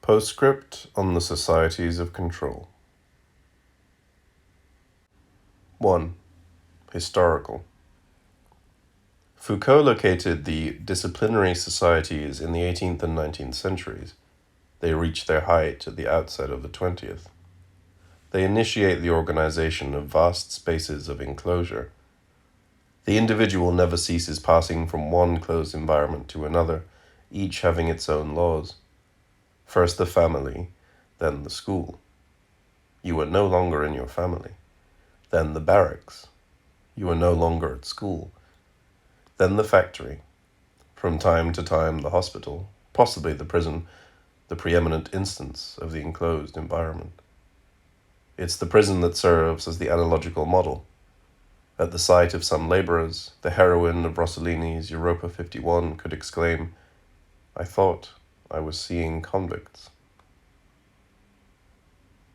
Postscript on the societies of control. 1. Historical. Foucault located the disciplinary societies in the 18th and 19th centuries. They reached their height at the outset of the 20th. They initiate the organization of vast spaces of enclosure. The individual never ceases passing from one closed environment to another, each having its own laws. First the family, then the school. You are no longer in your family. Then the barracks. You are no longer at school. Then the factory. From time to time the hospital, possibly the prison, the preeminent instance of the enclosed environment. It's the prison that serves as the analogical model. At the sight of some laborers, the heroine of Rossellini's Europa 51 could exclaim, "I thought I was seeing convicts."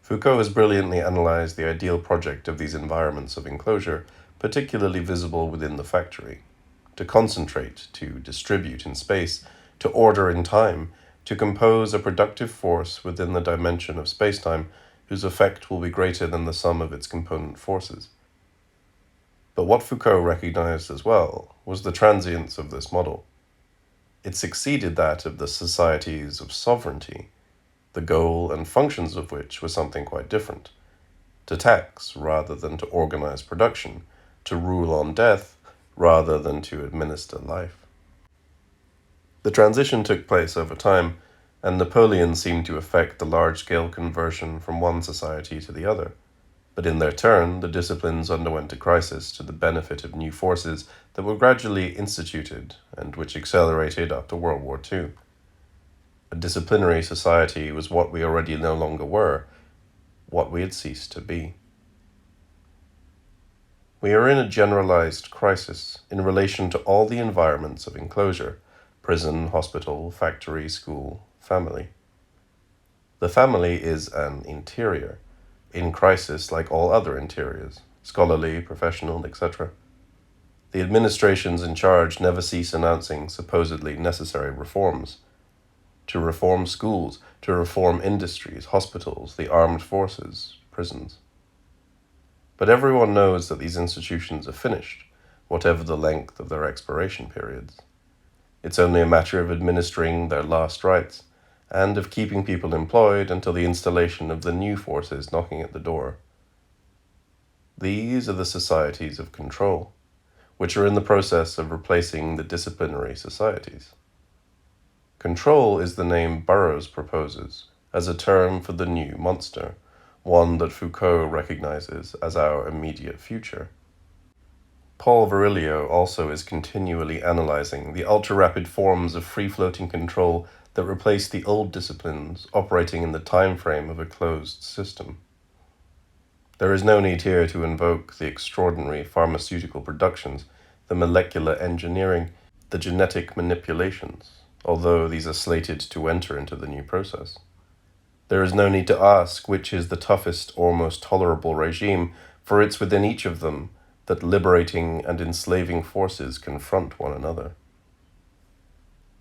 Foucault has brilliantly analyzed the ideal project of these environments of enclosure, particularly visible within the factory. To concentrate, to distribute in space, to order in time, to compose a productive force within the dimension of spacetime whose effect will be greater than the sum of its component forces. But what Foucault recognized as well was the transience of this model. It succeeded that of the societies of sovereignty, the goal and functions of which were something quite different: to tax rather than to organize production, to rule on death rather than to administer life. The transition took place over time, and Napoleon seemed to effect the large-scale conversion from one society to the other. But in their turn, the disciplines underwent a crisis to the benefit of new forces that were gradually instituted and which accelerated after World War II. A disciplinary society was what we already no longer were, what we had ceased to be. We are in a generalized crisis in relation to all the environments of enclosure: prison, hospital, factory, school, family. The family is an interior, in crisis like all other interiors, scholarly, professional, etc. The administrations in charge never cease announcing supposedly necessary reforms. To reform schools, to reform industries, hospitals, the armed forces, prisons. But everyone knows that these institutions are finished, whatever the length of their expiration periods. It's only a matter of administering their last rites, and of keeping people employed until the installation of the new forces knocking at the door. These are the societies of control, which are in the process of replacing the disciplinary societies. Control is the name Burroughs proposes as a term for the new monster, one that Foucault recognizes as our immediate future. Paul Virilio also is continually analyzing the ultra-rapid forms of free-floating control that replace the old disciplines operating in the time frame of a closed system. There is no need here to invoke the extraordinary pharmaceutical productions, the molecular engineering, the genetic manipulations, although these are slated to enter into the new process. There is no need to ask which is the toughest or most tolerable regime, for it's within each of them that liberating and enslaving forces confront one another.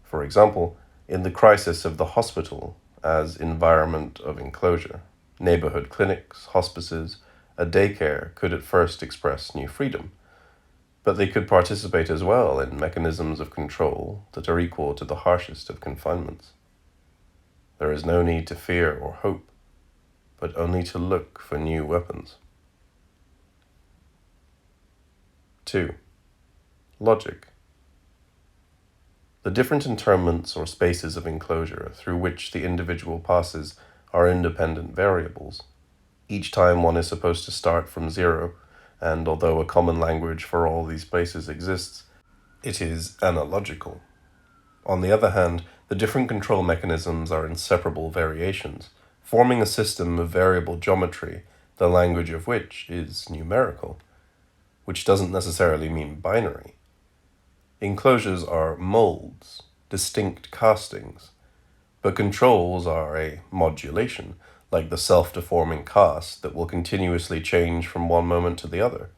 For example, in the crisis of the hospital as environment of enclosure, neighborhood clinics, hospices, a daycare could at first express new freedom, but they could participate as well in mechanisms of control that are equal to the harshest of confinements. There is no need to fear or hope, but only to look for new weapons. 2. Logic. The different interments or spaces of enclosure through which the individual passes are independent variables. Each time one is supposed to start from zero, and although a common language for all these places exists, it is analogical. On the other hand, the different control mechanisms are inseparable variations, forming a system of variable geometry, the language of which is numerical, which doesn't necessarily mean binary. Enclosures are molds, distinct castings, but controls are a modulation, like the self-deforming cast that will continuously change from one moment to the other,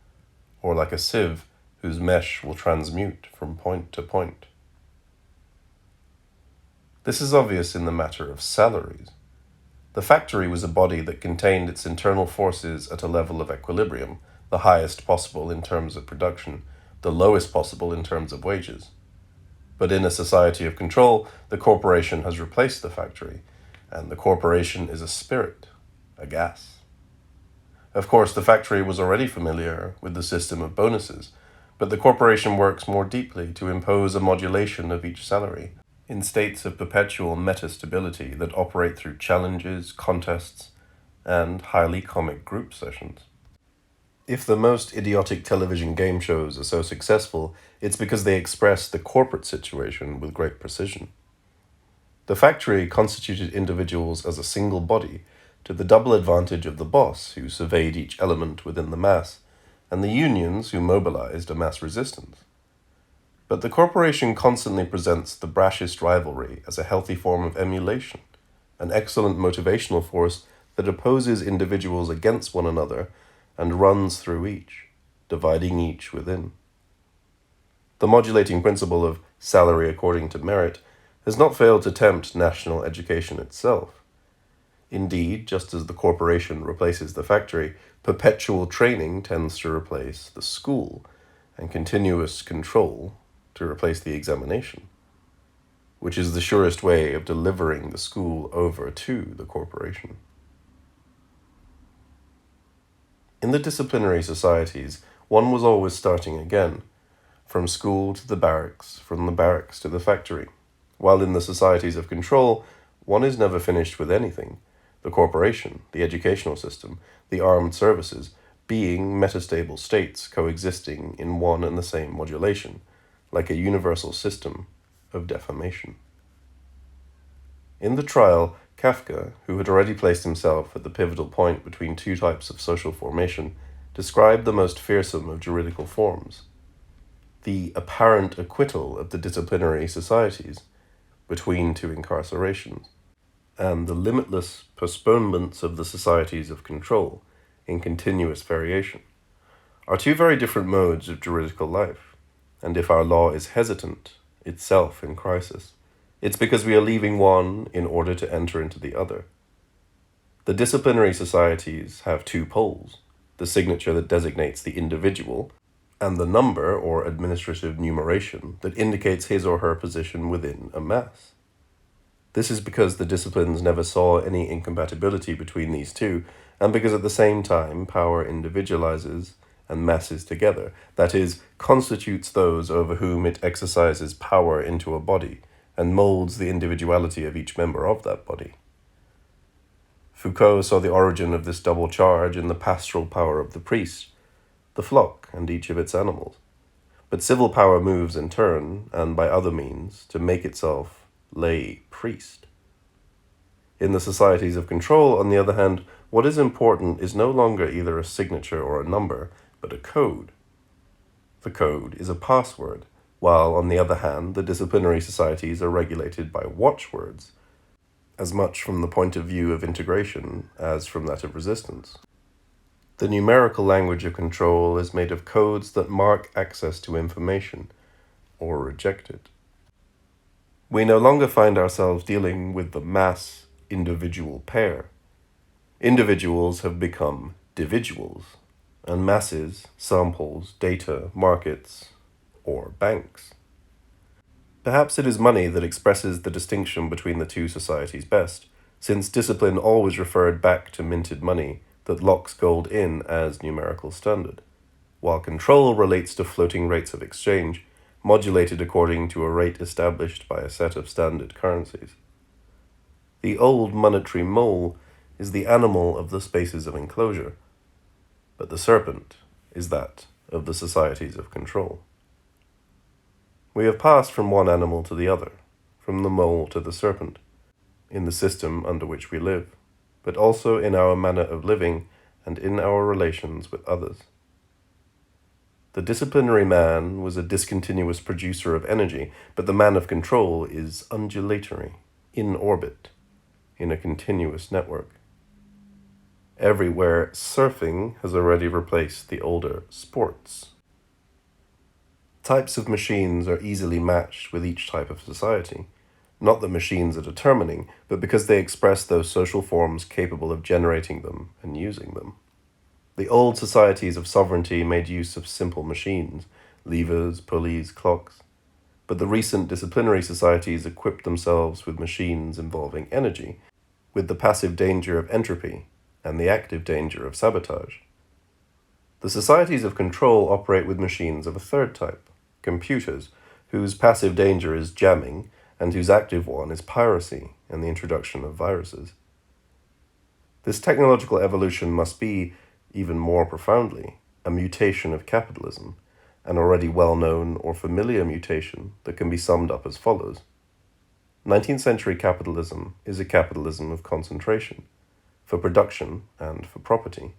or like a sieve whose mesh will transmute from point to point. This is obvious in the matter of salaries. The factory was a body that contained its internal forces at a level of equilibrium, the highest possible in terms of production, the lowest possible in terms of wages. But in a society of control, the corporation has replaced the factory, and the corporation is a spirit, a gas. Of course, the factory was already familiar with the system of bonuses, but the corporation works more deeply to impose a modulation of each salary, in states of perpetual metastability that operate through challenges, contests, and highly comic group sessions. If the most idiotic television game shows are so successful, it's because they express the corporate situation with great precision. The factory constituted individuals as a single body, to the double advantage of the boss, who surveyed each element within the mass, and the unions, who mobilized a mass resistance. But the corporation constantly presents the brashest rivalry as a healthy form of emulation, an excellent motivational force that opposes individuals against one another and runs through each, dividing each within. The modulating principle of salary according to merit has not failed to tempt national education itself. Indeed, just as the corporation replaces the factory, perpetual training tends to replace the school, and continuous control to replace the examination, which is the surest way of delivering the school over to the corporation. In the disciplinary societies, one was always starting again, from school to the barracks, from the barracks to the factory, while in the societies of control, one is never finished with anything, the corporation, the educational system, the armed services, being metastable states coexisting in one and the same modulation, like a universal system of defamation. In the trial, Kafka, who had already placed himself at the pivotal point between two types of social formation, described the most fearsome of juridical forms: the apparent acquittal of the disciplinary societies between two incarcerations, and the limitless postponements of the societies of control in continuous variation, are two very different modes of juridical life. And if our law is hesitant, itself in crisis, it's because we are leaving one in order to enter into the other. The disciplinary societies have two poles: the signature that designates the individual, and the number or administrative numeration that indicates his or her position within a mass. This is because the disciplines never saw any incompatibility between these two, and because at the same time power individualizes and masses together, that is, constitutes those over whom it exercises power into a body, and molds the individuality of each member of that body. Foucault saw the origin of this double charge in the pastoral power of the priest, the flock, and each of its animals. But civil power moves in turn, and by other means, to make itself lay priest. In the societies of control, on the other hand, what is important is no longer either a signature or a number, but a code. The code is a password, while, on the other hand, the disciplinary societies are regulated by watchwords, as much from the point of view of integration as from that of resistance. The numerical language of control is made of codes that mark access to information, or reject it. We no longer find ourselves dealing with the mass individual pair. Individuals have become dividuals, and masses, samples, data, markets, or banks. Perhaps it is money that expresses the distinction between the two societies best, since discipline always referred back to minted money that locks gold in as numerical standard, while control relates to floating rates of exchange, modulated according to a rate established by a set of standard currencies. The old monetary mole is the animal of the spaces of enclosure, but the serpent is that of the societies of control. We have passed from one animal to the other, from the mole to the serpent, in the system under which we live, but also in our manner of living and in our relations with others. The disciplinary man was a discontinuous producer of energy, but the man of control is undulatory, in orbit, in a continuous network. Everywhere, surfing has already replaced the older sports. Types of machines are easily matched with each type of society. not that machines are determining, but because they express those social forms capable of generating them and using them. The old societies of sovereignty made use of simple machines, levers, pulleys, clocks, but the recent disciplinary societies equipped themselves with machines involving energy, with the passive danger of entropy and the active danger of sabotage. The societies of control operate with machines of a third type, computers, whose passive danger is jamming and whose active one is piracy and the introduction of viruses. This technological evolution must be, even more profoundly, a mutation of capitalism, an already well-known or familiar mutation that can be summed up as follows. 19th century capitalism is a capitalism of concentration, for production and for property.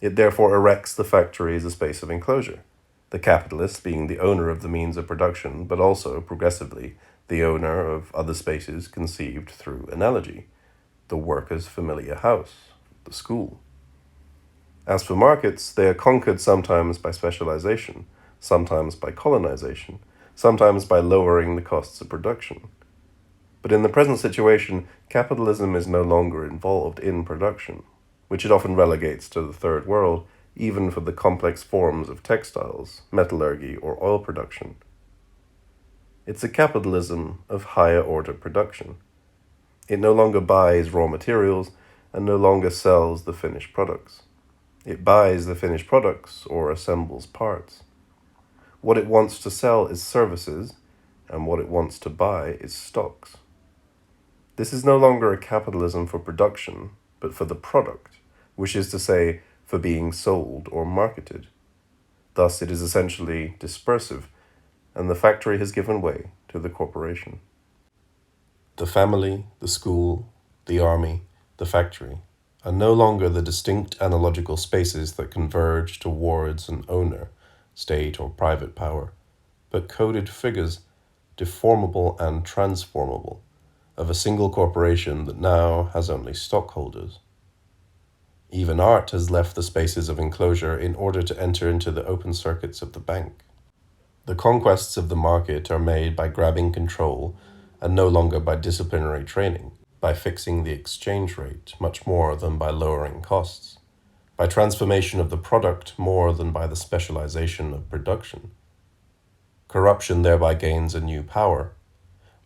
It therefore erects the factory as a space of enclosure, the capitalist being the owner of the means of production, but also, progressively, the owner of other spaces conceived through analogy, the worker's familiar house, the school. As for markets, they are conquered sometimes by specialization, sometimes by colonization, sometimes by lowering the costs of production. But in the present situation, capitalism is no longer involved in production, which it often relegates to the third world, even for the complex forms of textiles, metallurgy, or oil production. It's a capitalism of higher order production. It no longer buys raw materials and no longer sells the finished products. It buys the finished products or assembles parts. What it wants to sell is services, and what it wants to buy is stocks. This is no longer a capitalism for production, but for the product, which is to say, for being sold or marketed. Thus, it is essentially dispersive, and the factory has given way to the corporation. The family, the school, the army, the factory are no longer the distinct analogical spaces that converge towards an owner, state or private power, but coded figures, deformable and transformable, of a single corporation that now has only stockholders. Even art has left the spaces of enclosure in order to enter into the open circuits of the bank. The conquests of the market are made by grabbing control and no longer by disciplinary training, by fixing the exchange rate much more than by lowering costs, by transformation of the product more than by the specialization of production. Corruption thereby gains a new power.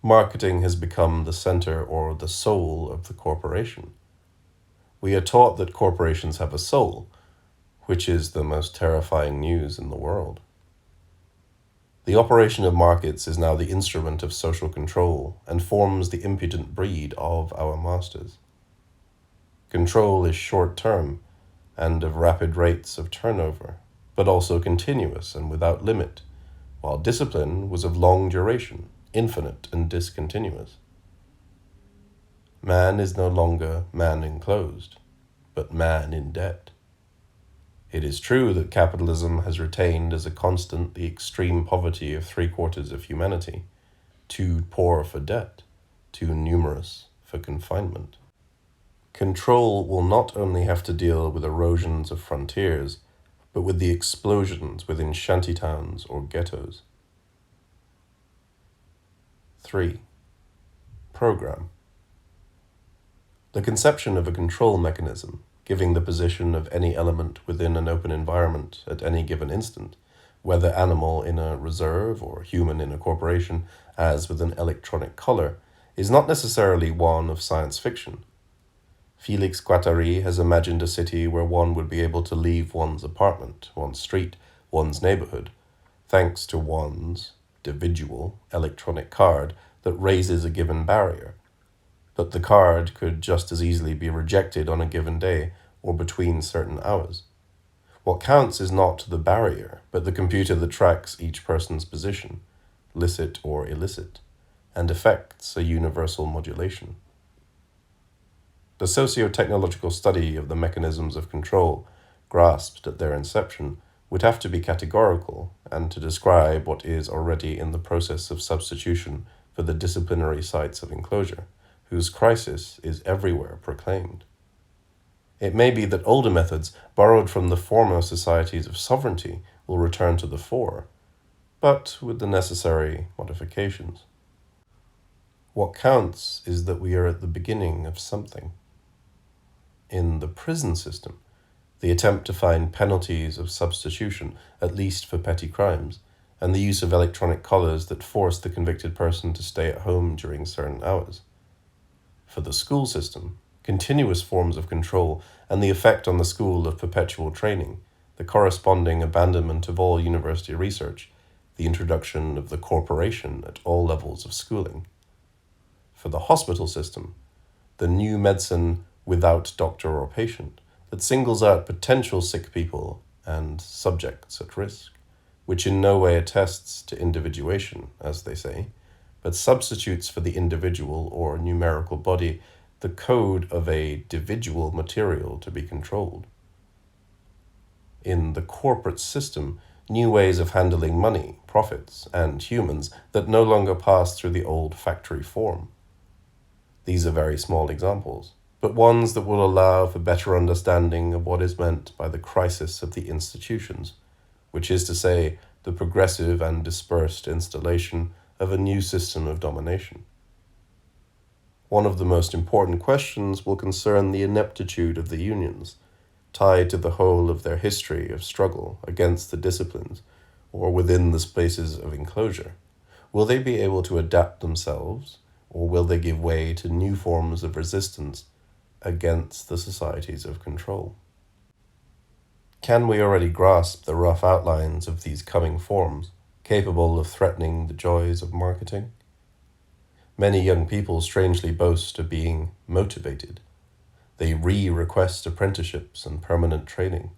Marketing has become the center or the soul of the corporation. We are taught that corporations have a soul, which is the most terrifying news in the world. The operation of markets is now the instrument of social control and forms the impudent breed of our masters. Control is short-term and of rapid rates of turnover, but also continuous and without limit, while discipline was of long duration, infinite and discontinuous. Man is no longer man enclosed, but man in debt. It is true that capitalism has retained as a constant the extreme poverty of 3/4 of humanity, too poor for debt, too numerous for confinement. Control will not only have to deal with erosions of frontiers, but with the explosions within shantytowns or ghettos. 3. Program. The conception of a control mechanism, giving the position of any element within an open environment at any given instant, whether animal in a reserve or human in a corporation, as with an electronic collar, is not necessarily one of science fiction. Felix Guattari has imagined a city where one would be able to leave one's apartment, one's street, one's neighborhood, thanks to one's individual electronic card that raises a given barrier. But the card could just as easily be rejected on a given day or between certain hours. What counts is not the barrier, but the computer that tracks each person's position, licit or illicit, and effects a universal modulation. The socio-technological study of the mechanisms of control, grasped at their inception, would have to be categorical and to describe what is already in the process of substitution for the disciplinary sites of enclosure, whose crisis is everywhere proclaimed. It may be that older methods, borrowed from the former societies of sovereignty, will return to the fore, but with the necessary modifications. What counts is that we are at the beginning of something. In the prison system, the attempt to find penalties of substitution, at least for petty crimes, and the use of electronic collars that force the convicted person to stay at home during certain hours. For the school system, continuous forms of control and the effect on the school of perpetual training, the corresponding abandonment of all university research, the introduction of the corporation at all levels of schooling. For the hospital system, the new medicine without doctor or patient that singles out potential sick people and subjects at risk, which in no way attests to individuation, as they say, but substitutes for the individual or numerical body the code of a dividual material to be controlled. In the corporate system, new ways of handling money, profits, and humans that no longer pass through the old factory form. These are very small examples, but ones that will allow for better understanding of what is meant by the crisis of the institutions, which is to say, the progressive and dispersed installation of a new system of domination. One of the most important questions will concern the ineptitude of the unions, tied to the whole of their history of struggle against the disciplines or within the spaces of enclosure. Will they be able to adapt themselves, or will they give way to new forms of resistance against the societies of control? Can we already grasp the rough outlines of these coming forms, capable of threatening the joys of marketing? Many young people strangely boast of being motivated. They request apprenticeships and permanent training.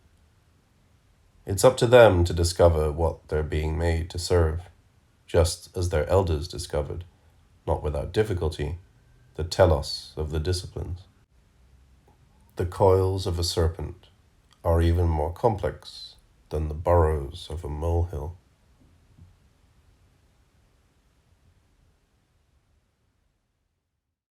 It's up to them to discover what they're being made to serve, just as their elders discovered, not without difficulty, the telos of the disciplines. The coils of a serpent are even more complex than the burrows of a molehill.